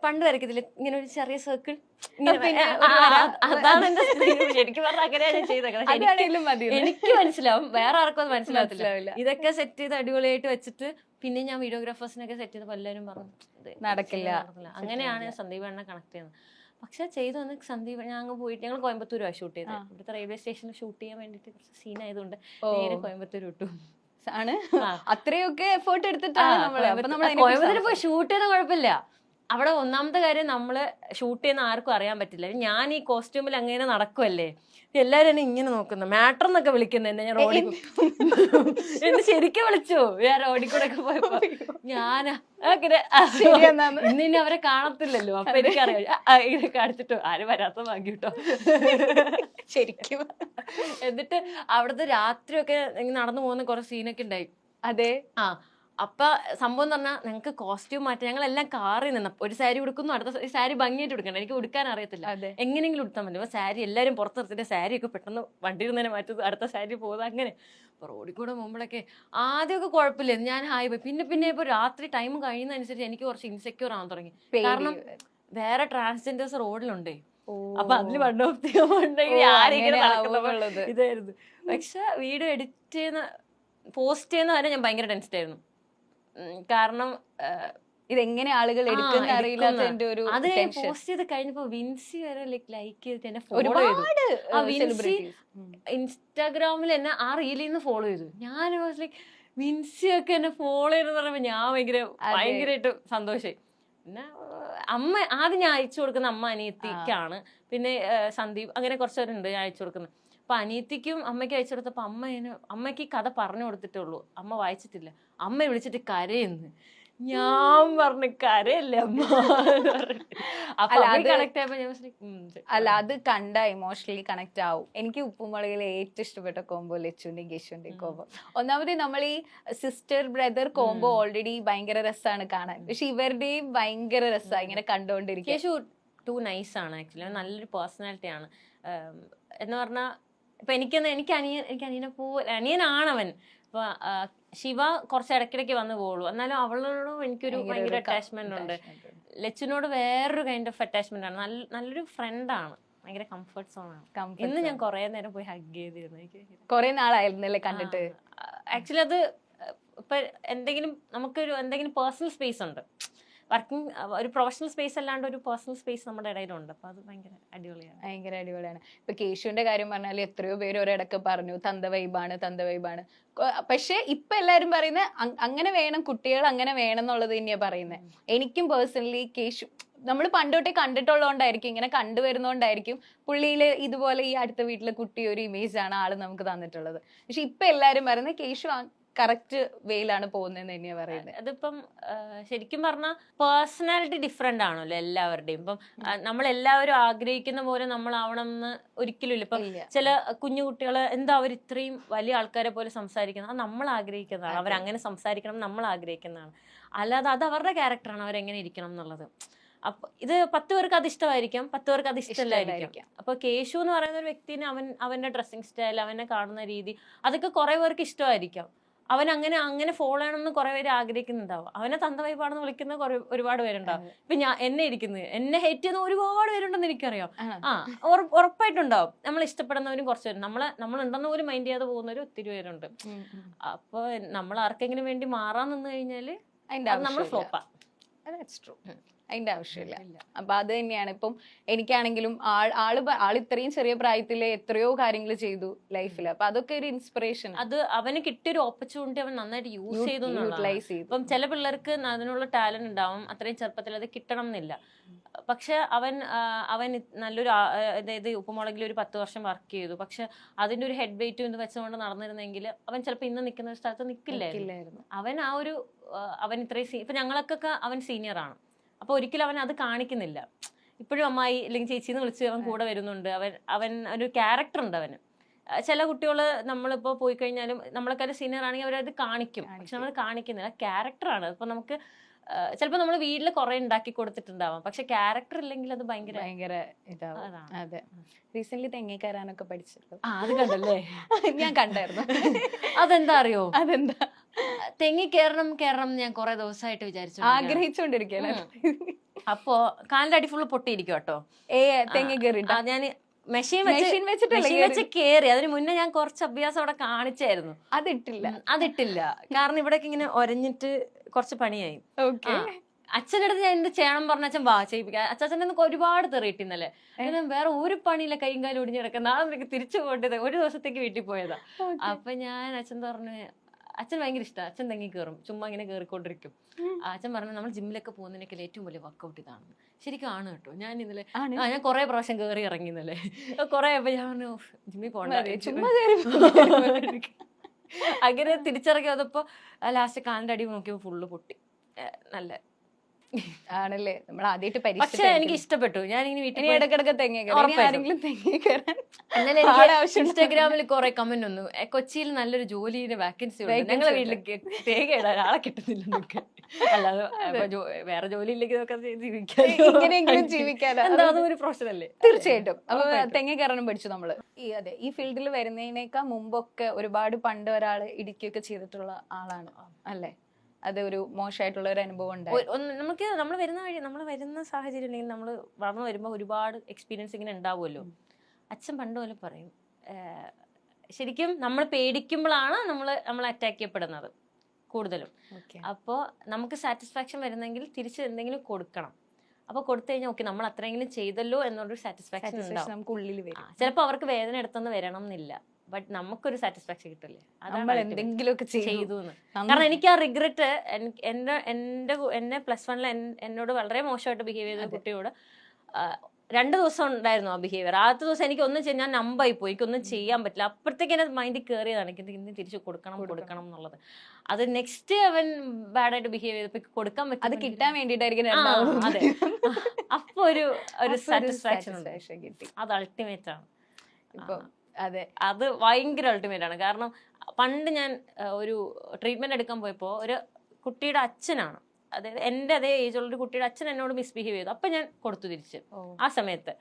പണ്ട് വരയ്ക്കത്തില്ല ഇങ്ങനെ ഒരു ചെറിയ സർക്കിൾ അതാണ് എന്റെ ശരിക്കും പറഞ്ഞാൽ അങ്ങനെയാണ് ഞാൻ ചെയ്തേക്കുന്നത്. എനിക്ക് മനസ്സിലാവും, വേറെ ആർക്കും അത് മനസ്സിലാവത്തില്ല. ഇതൊക്കെ സെറ്റ് ചെയ്ത് അടിപൊളിയായിട്ട് വെച്ചിട്ട് പിന്നെ ഞാൻ വീഡിയോഗ്രാഫേഴ്സിനൊക്കെ സെറ്റ് ചെയ്തപ്പോൾ എല്ലാവരും പറഞ്ഞു നടക്കില്ല. അങ്ങനെയാണ് സന്ദീപ് അണ്ണനെ കണക്ട് ചെയ്യുന്നത്. പക്ഷെ ചെയ്തു വന്ന് സന്ദീപ് ഞാൻ അങ്ങ് പോയിട്ട് ഞങ്ങൾ കോയമ്പത്തൂരാണ് ഷൂട്ട് ചെയ്തത്. ഇവിടുത്തെ റെയിൽവേ സ്റ്റേഷനിൽ ഷൂട്ട് ചെയ്യാൻ വേണ്ടിട്ട് കുറച്ച് സീൻ ആയതുകൊണ്ട് നേരെ കോയമ്പത്തൂർ വിട്ടു. ആണ് അത്രയൊക്കെ എഫേർട്ട് എടുത്തിട്ടാണ് കോയമ്പത്തൂർ പോയി ഷൂട്ട് ചെയ്ത കുഴപ്പമില്ല. അവിടെ ഒന്നാമത്തെ കാര്യം നമ്മള് ഷൂട്ട് ചെയ്യുന്ന ആർക്കും അറിയാൻ പറ്റില്ല. ഞാൻ ഈ കോസ്റ്റ്യൂമിൽ അങ്ങനെ നടക്കുമല്ലേ, എല്ലാരും എന്നെ ഇങ്ങനെ നോക്കുന്നു, മാറ്റർ എന്നൊക്കെ വിളിക്കുന്നത് എന്നെ. ഞാൻ റോഡിൽ എന്നെ ശരിക്കും വിളിച്ചു, ഞാൻ റോഡിൽ കൂടെ ഒക്കെ പോയപ്പോ ഞാനാ അങ്ങനെ ഇന്ന് അവരെ കാണത്തില്ലല്ലോ, അപ്പൊ എനിക്കറിയാം ഇങ്ങനെ കാണിച്ചിട്ടോ ആരും വരാത്ത വാങ്ങി കിട്ടോ ശരിക്കും. എന്നിട്ട് അവിടുത്തെ രാത്രിയൊക്കെ നടന്നു പോകുന്ന കുറെ സീനൊക്കെ ഉണ്ടായി. അതെ. അപ്പൊ സംഭവം എന്ന് പറഞ്ഞാൽ ഞങ്ങൾക്ക് കോസ്റ്റ്യൂം മാറ്റാം. ഞങ്ങളെല്ലാം കാറിൽ നിന്ന് ഒരു സാരി ഉടുക്കുന്നു, അടുത്ത സാരി ഭംഗിയായിട്ട് ഉടുക്കണം. എനിക്ക് ഉടുക്കാൻ അറിയത്തില്ല, എങ്ങനെയെങ്കിലും ഉടുത്താൽ മതി. അപ്പൊ സാരി എല്ലാവരും പുറത്ത് നിർത്തിട്ട് സാരിയൊക്കെ പെട്ടെന്ന് വണ്ടിയിൽ നിന്ന് തന്നെ മാറ്റുന്നത്, അടുത്ത സാരി പോകുന്നത്. അങ്ങനെ അപ്പൊ റോഡിൽ കൂടെ പോകുമ്പോഴൊക്കെ ആദ്യമൊക്കെ കുഴപ്പമില്ലായിരുന്നു, ഞാൻ ഹായ് പോയി. പിന്നെ ഇപ്പൊ രാത്രി ടൈം കഴിയുന്നതനുസരിച്ച് എനിക്ക് കുറച്ച് ഇൻസെക്യൂർ ആവാൻ തുടങ്ങി. കാരണം വേറെ ട്രാൻസ്ജെൻഡേഴ്സ് റോഡിലുണ്ടേ. അപ്പൊ അതില് ഇതായിരുന്നു. പക്ഷെ വീഡിയോ എഡിറ്റ് ചെയ്യുന്ന പോസ്റ്റ് ചെയ്യുന്ന വരെ ഞാൻ ഭയങ്കര ടെൻസ്ഡ് ആയിരുന്നു. കാരണം ഇതെങ്ങനെ ആളുകൾ എടുക്കുന്ന അറിയില്ലാത്തതിന്റെ ഒരു അത് പോസ്റ്റ് ചെയ്ത് കഴിഞ്ഞപ്പോ വിൻസി വരെ ലൈക്ക് ചെയ്തിട്ട് എന്നെ ഫോളോ ചെയ്തു. ഇൻസ്റ്റാഗ്രാമിൽ എന്നെ ആ റീലിൽ നിന്ന് ഫോളോ ചെയ്തു. ഞാൻ ലൈക്ക് വിൻസി ഒക്കെ എന്നെ ഫോളോ ചെയ്തെന്ന് പറയുമ്പോ ഞാൻ ഭയങ്കരമായിട്ട് സന്തോഷമായി. പിന്നെ അമ്മ ആദ്യം ഞാൻ അയച്ചു കൊടുക്കുന്ന അമ്മ അനിയത്തിക്കാണ്, പിന്നെ സന്ദീപ്, അങ്ങനെ കുറച്ചുപേരുണ്ട് ഞാൻ അയച്ചു കൊടുക്കുന്നത്. അപ്പൊ അനിയത്തിക്കും അമ്മയ്ക്ക് അയച്ചു കൊടുത്തപ്പോ അമ്മയ്ക്ക് കഥ പറഞ്ഞു കൊടുത്തിട്ടേ ഉള്ളൂ, അമ്മ വായിച്ചിട്ടില്ല. അമ്മ വിളിച്ചിട്ട് കരയെന്ന്. ഞാൻ പറഞ്ഞു കരയല്ലേ അമ്മ. അല്ല അത് കണ്ട ഇമോഷണലി കണക്ട് ആവും. എനിക്ക് ഉപ്പുമുളകിലെ ഏറ്റവും ഇഷ്ടപ്പെട്ട കോംബോ ലച്ചുവിന്റെയും കേശുവിന്റെയും കോംബോ. ഒന്നാമത് നമ്മൾ ഈ സിസ്റ്റർ ബ്രദർ കോംബോ ഓൾറെഡി ഭയങ്കര രസമാണ് കാണാൻ, പക്ഷെ ഇവരുടെയും ഭയങ്കര രസമാണ് ഇങ്ങനെ കണ്ടുകൊണ്ടിരിക്കുക. കേശു ടു നൈസ് ആണ് ആക്ച്വലി, നല്ലൊരു പേഴ്സണാലിറ്റി ആണ്. എന്ന് പറഞ്ഞാൽ ഇപ്പൊ എനിക്ക് അനിയനെ അനിയനാണവൻ. അപ്പൊ ശിവ കുറച്ച് ഇടയ്ക്കിടയ്ക്ക് വന്ന് പോകുള്ളൂ, എന്നാലും അവളോടും എനിക്കൊരു ഭയങ്കര അറ്റാച്ച്മെന്റ് ഉണ്ട്. ലച്ചുനോട് വേറൊരു കൈൻഡ് ഓഫ് അറ്റാച്ച്മെന്റ് ആണ്. നല്ലൊരു ഫ്രണ്ടാണ്, ഭയങ്കര കംഫർട്ട് സോൺ ആണ്. ഇന്ന് ഞാൻ കുറെ നേരം പോയി ഹഗ് ചെയ്തിരുന്നു. എനിക്ക് കുറെ നാളായിരുന്നല്ലേ കണ്ടിട്ട്. ആക്ച്വലി അത് ഇപ്പൊ എന്തെങ്കിലും പേഴ്സണൽ സ്പേസ് ഉണ്ട്. വർക്കിംഗ് ഒരു പ്രൊഫഷണൽ സ്പേസ് അല്ലാണ്ട് ഒരു പേഴ്സണൽ സ്പേസ് നമ്മുടെ ഇടയിലുണ്ട്. അപ്പൊ അത് ഭയങ്കര അടിപൊളിയാണ്. ഇപ്പൊ കേശുവിന്റെ കാര്യം പറഞ്ഞാൽ എത്രയോ പേര് ഒരിടക്ക് പറഞ്ഞു തന്ത വൈബാണ്. പക്ഷെ ഇപ്പൊ എല്ലാരും പറയുന്നത് അങ്ങനെ വേണം, കുട്ടികൾ അങ്ങനെ വേണം എന്നുള്ളത് തന്നെയാ പറയുന്നത്. എനിക്കും പേഴ്സണലി കേശു നമ്മൾ പണ്ടോട്ടേ കണ്ടിട്ടുള്ളതുകൊണ്ടായിരിക്കും, ഇങ്ങനെ കണ്ടുവരുന്നോണ്ടായിരിക്കും പുള്ളിയില് ഇതുപോലെ ഈ അടുത്ത വീട്ടിലെ കുട്ടി ഒരു ഇമേജ് ആണ് ആള് നമുക്ക് തന്നിട്ടുള്ളത്. പക്ഷെ ഇപ്പൊ എല്ലാരും പറയുന്നത് കേശു കറക്റ്റ് വേയിലാണ് പോകുന്നതെന്ന് തന്നെയാ പറയുന്നത്. അതിപ്പം ശരിക്കും പറഞ്ഞാൽ പേഴ്സണാലിറ്റി ഡിഫറെന്റ് ആണല്ലോ എല്ലാവരുടെയും. ഇപ്പം നമ്മളെല്ലാവരും ആഗ്രഹിക്കുന്ന പോലെ നമ്മളാവണം എന്ന് ഒരിക്കലും ഇല്ല. ഇപ്പം ചില കുഞ്ഞു കുട്ടികള് എന്താ അവർ ഇത്രയും വലിയ ആൾക്കാരെ പോലെ സംസാരിക്കുന്നത്, അത് നമ്മൾ ആഗ്രഹിക്കുന്നതാണ്. അവരങ്ങനെ സംസാരിക്കണം നമ്മൾ ആഗ്രഹിക്കുന്നതാണ്. അല്ലാതെ അത് അവരുടെ ക്യാരക്ടറാണ്, അവരെങ്ങനെ ഇരിക്കണം എന്നുള്ളത്. അപ്പൊ ഇത് 10 പേർക്ക് അത് ഇഷ്ടമായിരിക്കാം, 10 പേർക്ക് അത് ഇഷ്ടമല്ലായിരിക്കാം. അപ്പൊ കേശു എന്ന് പറയുന്ന ഒരു വ്യക്തിനെ അവന്റെ ഡ്രസ്സിങ് സ്റ്റൈൽ, അവനെ കാണുന്ന രീതി, അതൊക്കെ കുറെ പേർക്ക് ഇഷ്ടമായിരിക്കാം. അവൻ അങ്ങനെ ഫോളോ ചെയ്യണമെന്ന് കുറെ പേര് ആഗ്രഹിക്കുന്നുണ്ടാവും. അവനെ തന്ത വൈബാണെന്ന് വിളിക്കുന്ന ഒരുപാട് പേരുണ്ടാവും. ഇപ്പൊ എന്നെ ഹേറ്റ് ചെയ്യുന്ന ഒരുപാട് പേരുണ്ടെന്ന് എനിക്കറിയാം. ഉറപ്പായിട്ടുണ്ടാവും. നമ്മൾ ഇഷ്ടപ്പെടുന്നവരും കുറച്ച് പേര്, നമ്മളുണ്ടെന്ന് പോലും മൈൻഡ് ചെയ്യാതെ പോകുന്നവരും ഒത്തിരി പേരുണ്ട്. അപ്പൊ നമ്മൾ ആർക്കെങ്കിലും വേണ്ടി മാറാൻ നിന്ന് കഴിഞ്ഞാല് നമ്മൾ ഫ്ലോപ്പാ. അതിന്റെ ആവശ്യമില്ല. അപ്പൊ അത് തന്നെയാണ് ഇപ്പം എനിക്കാണെങ്കിലും ആള് ഇത്രയും ചെറിയ പ്രായത്തില് എത്രയോ കാര്യങ്ങൾ ചെയ്തു ലൈഫിൽ. അപ്പൊ അതൊക്കെ ഒരു ഇൻസ്പിറേഷൻ. അത് അവന് കിട്ടിയൊരു ഓപ്പർച്യൂണിറ്റി അവൻ നന്നായിട്ട് യൂസ് ചെയ്തു. ഇപ്പം ചില പിള്ളേർക്ക് അതിനുള്ള ടാലന്റ് ഉണ്ടാവും, അത്രയും ചെറുപ്പത്തിൽ അത് കിട്ടണം എന്നില്ല. പക്ഷെ അവൻ നല്ലൊരു അതായത് ഉപ്പുമുളകിൽ ഒരു 10 വർഷം വർക്ക് ചെയ്തു. പക്ഷെ അതിന്റെ ഒരു ഹെഡ് വെയിറ്റും ഇത് വെച്ചുകൊണ്ട് നടന്നിരുന്നെങ്കിൽ അവൻ ചിലപ്പോൾ ഇന്ന് നിൽക്കുന്ന ഒരു സ്ഥലത്ത് നിൽക്കില്ലായിരുന്നു. അവൻ ഇത്രയും ഇപ്പൊ ഞങ്ങൾക്കൊക്കെ അവൻ സീനിയർ ആണ്. അപ്പൊ ഒരിക്കലും അവൻ അത് കാണിക്കുന്നില്ല. ഇപ്പോഴും അമ്മായി അല്ലെങ്കിൽ ചേച്ചിന്ന് വിളിച്ച് അവൻ കൂടെ വരുന്നുണ്ട്. അവൻ ഒരു ക്യാരക്ടർ ഉണ്ട് അവന്. ചില കുട്ടികള് നമ്മളിപ്പോ പോയി കഴിഞ്ഞാലും നമ്മളെക്കാളും സീനിയർ ആണെങ്കിൽ അവരത് കാണിക്കും, പക്ഷെ നമ്മൾ കാണിക്കുന്നില്ല. ക്യാരക്ടറാണ്. ഇപ്പൊ നമുക്ക് ചിലപ്പോൾ നമ്മൾ വീട്ടിൽ കുറെ ഉണ്ടാക്കി കൊടുത്തിട്ടുണ്ടാവാം, പക്ഷെ ക്യാരക്ടർ ഇല്ലെങ്കിൽ അത് ഭയങ്കര ഭയങ്കര ഇതാവും. അതാണ്. അതെ, റീസെന്റ് തെങ്ങി കയറാനൊക്കെ പഠിച്ചല്ലോ. അത് കണ്ടല്ലേ? ഞാൻ കണ്ടായിരുന്നു. അതെന്താ അറിയോ? അതെന്താ? തെങ്ങി കയറണം ഞാൻ കുറെ ദിവസമായിട്ട് വിചാരിച്ചു, ആഗ്രഹിച്ചോണ്ടിരിക്കണ. അപ്പോ കാലിന്റെ അടി ഫുള്ള് പൊട്ടിയിരിക്കും കേട്ടോ. തെങ്ങി കയറിട്ടാ ഞാൻ മെഷീൻ വെച്ചിട്ടല്ലേ വെച്ച് കേറി. അതിന് മുന്നേ ഞാൻ കുറച്ച് അഭ്യാസം അവിടെ കാണിച്ചായിരുന്നു. അതിട്ടില്ല കാരണം ഇവിടേക്ക് ഇങ്ങനെ ഒരഞ്ഞിട്ട് കുറച്ച് പണിയായി. അച്ഛൻ്റെ അടുത്ത് ഞാൻ എന്ത് ചെയ്യണം പറഞ്ഞ അച്ഛൻ വാ ചെയ്യിപ്പിക്കാം. അച്ഛൻ്റെ ഒരുപാട് തെറിയിട്ട് ഇന്നലെ. വേറെ ഒരു പണിയില്ല, കൈയും കാലും ഒടിഞ്ഞു കിടക്കുന്ന. നാളെ നിനക്ക് തിരിച്ചു പോകേണ്ടത്, ഒരു ദിവസത്തേക്ക് വീട്ടിൽ പോയതാ. അപ്പൊ ഞാൻ അച്ഛൻ പറഞ്ഞു, അച്ഛൻ ഭയങ്കര ഇഷ്ടമാണ്, അച്ഛൻ തെങ്ങി കയറും, ചുമ്മാ ഇങ്ങനെ കയറിക്കൊണ്ടിരിക്കും. അച്ഛൻ പറഞ്ഞു നമ്മൾ ജിമ്മിലൊക്കെ പോകുന്നതിനൊക്കെ ഏറ്റവും വലിയ വർക്കൗട്ട് ഇതാണ്. ശരിക്കും ആണ് കേട്ടോ. ഞാൻ ഇന്നലെ ഞാൻ കുറെ പ്രാവശ്യം കയറി ഇറങ്ങി ഇന്നലെ. കുറെ ഞാൻ പറഞ്ഞു ജിമ്മിൽ പോകണ്ട, ചുമ്മാ അങ്ങനെ തിരിച്ചിറങ്ങി വന്നപ്പോ ലാസ്റ്റ് കാലിന്റെ അടി നോക്കിയപ്പോ ഫുള്ള് പൊട്ടി. നല്ല ആണല്ലേ, നമ്മൾ ആദ്യമായിട്ട്. പക്ഷെ എനിക്ക് ഇഷ്ടപ്പെട്ടു. ഞാൻ ഇങ്ങനെ വീട്ടിൽ ഇടക്കിടക്ക് തെങ്ങി കയറാൻ. ഇൻസ്റ്റാഗ്രാമിൽ കുറെ കമന്റ് വന്നു, കൊച്ചിയിൽ നല്ലൊരു ജോലിയുടെ വാക്കൻസി ഉണ്ട്, ഞങ്ങളെ വീട്ടിൽ തേങ്ങ ഇടാൻ ആളെ കിട്ടുന്നില്ല. അല്ലാതെ വേറെ ജോലി ഇല്ലെങ്കിൽ ജീവിക്കാൻ എന്താ ഒരു പ്രൊഫഷൻ അല്ലേ? തീർച്ചയായിട്ടും. അപ്പൊ തെങ്ങി കയറാനും പഠിച്ചു നമ്മള്. ഈ ഫീൽഡിൽ വരുന്നതിനേക്കാൾ മുമ്പൊക്കെ ഒരുപാട് പണ്ട് ഒരാള് ഇടുക്കിയൊക്കെ ചെയ്തിട്ടുള്ള ആളാണ് അല്ലേ? അത് ഒരു മോശമായിട്ടുള്ള ഒരു അനുഭവം ഉണ്ടായി. നമുക്ക് നമ്മൾ വരുന്ന സാഹചര്യം അല്ലെങ്കിൽ നമ്മൾ വളർന്നു വരുമ്പോൾ ഒരുപാട് എക്സ്പീരിയൻസ് ഇങ്ങനെ ഉണ്ടാവുമല്ലോ. അച്ഛൻ പണ്ട് പോലെ പറയും, ശരിക്കും നമ്മൾ പേടിക്കുമ്പോഴാണ് നമ്മൾ അറ്റാക്ക് ചെയ്യപ്പെടുന്നത് കൂടുതലും. അപ്പോൾ നമുക്ക് സാറ്റിസ്ഫാക്ഷൻ വരുന്നെങ്കിൽ തിരിച്ച് എന്തെങ്കിലും കൊടുക്കണം. അപ്പൊ കൊടുത്തു കഴിഞ്ഞാൽ ഓക്കെ നമ്മൾ അത്രയെങ്കിലും ചെയ്തല്ലോ എന്നൊരു സാറ്റിസ്ഫാക്ഷൻ നമുക്ക് ഉള്ളിൽ വരും. ചിലപ്പോൾ അവർക്ക് വേദന എടുത്തെന്ന് വരണം എന്നില്ല, ബട്ട് നമുക്കൊരു സാറ്റിസ്ഫാക്ഷൻ കിട്ടില്ലേ, നമ്മൾ എന്തെങ്കിലുമൊക്കെ ചെയ്തു എന്ന്. കാരണം എനിക്ക് ആ റിഗ്രറ്റ്, എന്നെ +1 എന്നോട് വളരെ മോശമായിട്ട് ബിഹേവ് ചെയ്ത കുട്ടിയോട് 2 ദിവസം ഉണ്ടായിരുന്നു ആ ബിഹേവിയർ. ആദ്യത്തെ ദിവസം എനിക്ക് ഒന്നും ചെയ്യാൻ, ഞാൻ നമ്പായി പോയി, എനിക്കൊന്നും ചെയ്യാൻ പറ്റില്ല. അപ്പോഴത്തേക്ക് എന്റെ മൈൻഡിൽ കയറിയതാണ് എനിക്ക് ഇന്ന് തിരിച്ചു കൊടുക്കണം എന്നുള്ളത്. അത് നെക്സ്റ്റ് അവൻ ബാഡായിട്ട് ബിഹേവ് ചെയ്തപ്പോ കൊടുക്കാൻ പറ്റും, അത് കിട്ടാൻ വേണ്ടിട്ടായിരിക്കും. അതെ, അപ്പൊ ഒരു സാറ്റിസ്ഫാക്ഷൻ കിട്ടി. അത് അൾട്ടിമേറ്റ് ആണ്. അതെ, അത് ഭയങ്കര അൾട്ടിമേറ്റ് ആണ്. കാരണം പണ്ട് ഞാൻ ഒരു ട്രീറ്റ്മെന്റ് എടുക്കാൻ പോയപ്പോ ഒരു കുട്ടിയുടെ അച്ഛനാണ്, അതായത് എന്റെ അതേ ഏജുള്ള ഒരു കുട്ടിയുടെ അച്ഛൻ എന്നോട് മിസ്ബിഹേവ് ചെയ്തു. അപ്പൊ ഞാൻ കൊടുത്തു തിരിച്ച്. ആ സമയത്ത്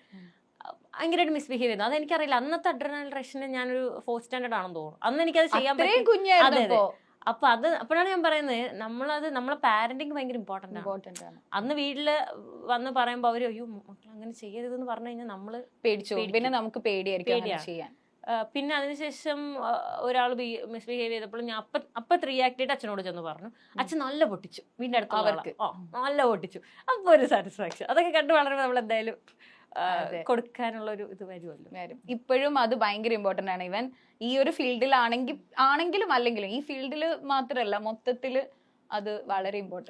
ഭയങ്കരമായിട്ട് മിസ്ബിഹേവ് ചെയ്തു. അതെനിക്കറിയില്ല, അന്നത്തെ അഡ്രിനൽ റഷിന് ഞാനൊരു 4th സ്റ്റാൻഡേർഡ് ആണെന്ന് തോന്നുന്നു. അന്ന് എനിക്കത് ചെയ്യാൻ പറ്റും. അപ്പൊ അപ്പോഴാണ് ഞാൻ പറയുന്നത്, നമ്മളെ പാരന്റിങ് ഭയങ്കര ഇമ്പോർട്ടന്റ് ആണ്. അന്ന് വീട്ടില് വന്ന് പറയുമ്പോ അവര് അയ്യോ മക്കൾ അങ്ങനെ ചെയ്യരുതെന്ന് പറഞ്ഞു കഴിഞ്ഞാൽ നമ്മള് പേടിച്ചു. പിന്നെ നമുക്ക് പേടിയായിരിക്കും. പിന്നെ അതിനുശേഷം ഒരാൾ മിസ്ബിഹേവ് ചെയ്തപ്പോൾ ഞാൻ അപ്പൊ റിയാക്ട് ചെയ്തിട്ട് അച്ഛനോട് ചെന്ന് പറഞ്ഞു. അച്ഛൻ നല്ല പൊട്ടിച്ചു, വീടിന്റെ അടുത്ത് അവർക്ക് നല്ല പൊട്ടിച്ചു. അപ്പൊ ഒരു സാറ്റിസ്ഫാക്ഷൻ. അതൊക്കെ കണ്ടു വളരുമ്പോൾ നമ്മൾ എന്തായാലും കൊടുക്കാനുള്ള ഒരു ഇത് വരുമല്ലോ. ഇപ്പോഴും അത് ഭയങ്കര ഇമ്പോർട്ടന്റ് ആണ്. ഇവൻ ഈ ഒരു ഫീൽഡിലാണെങ്കിലും അല്ലെങ്കിലും ഈ ഫീൽഡിൽ മാത്രമല്ല, മൊത്തത്തില് അത് വളരെ ഇമ്പോർട്ടന്റ്.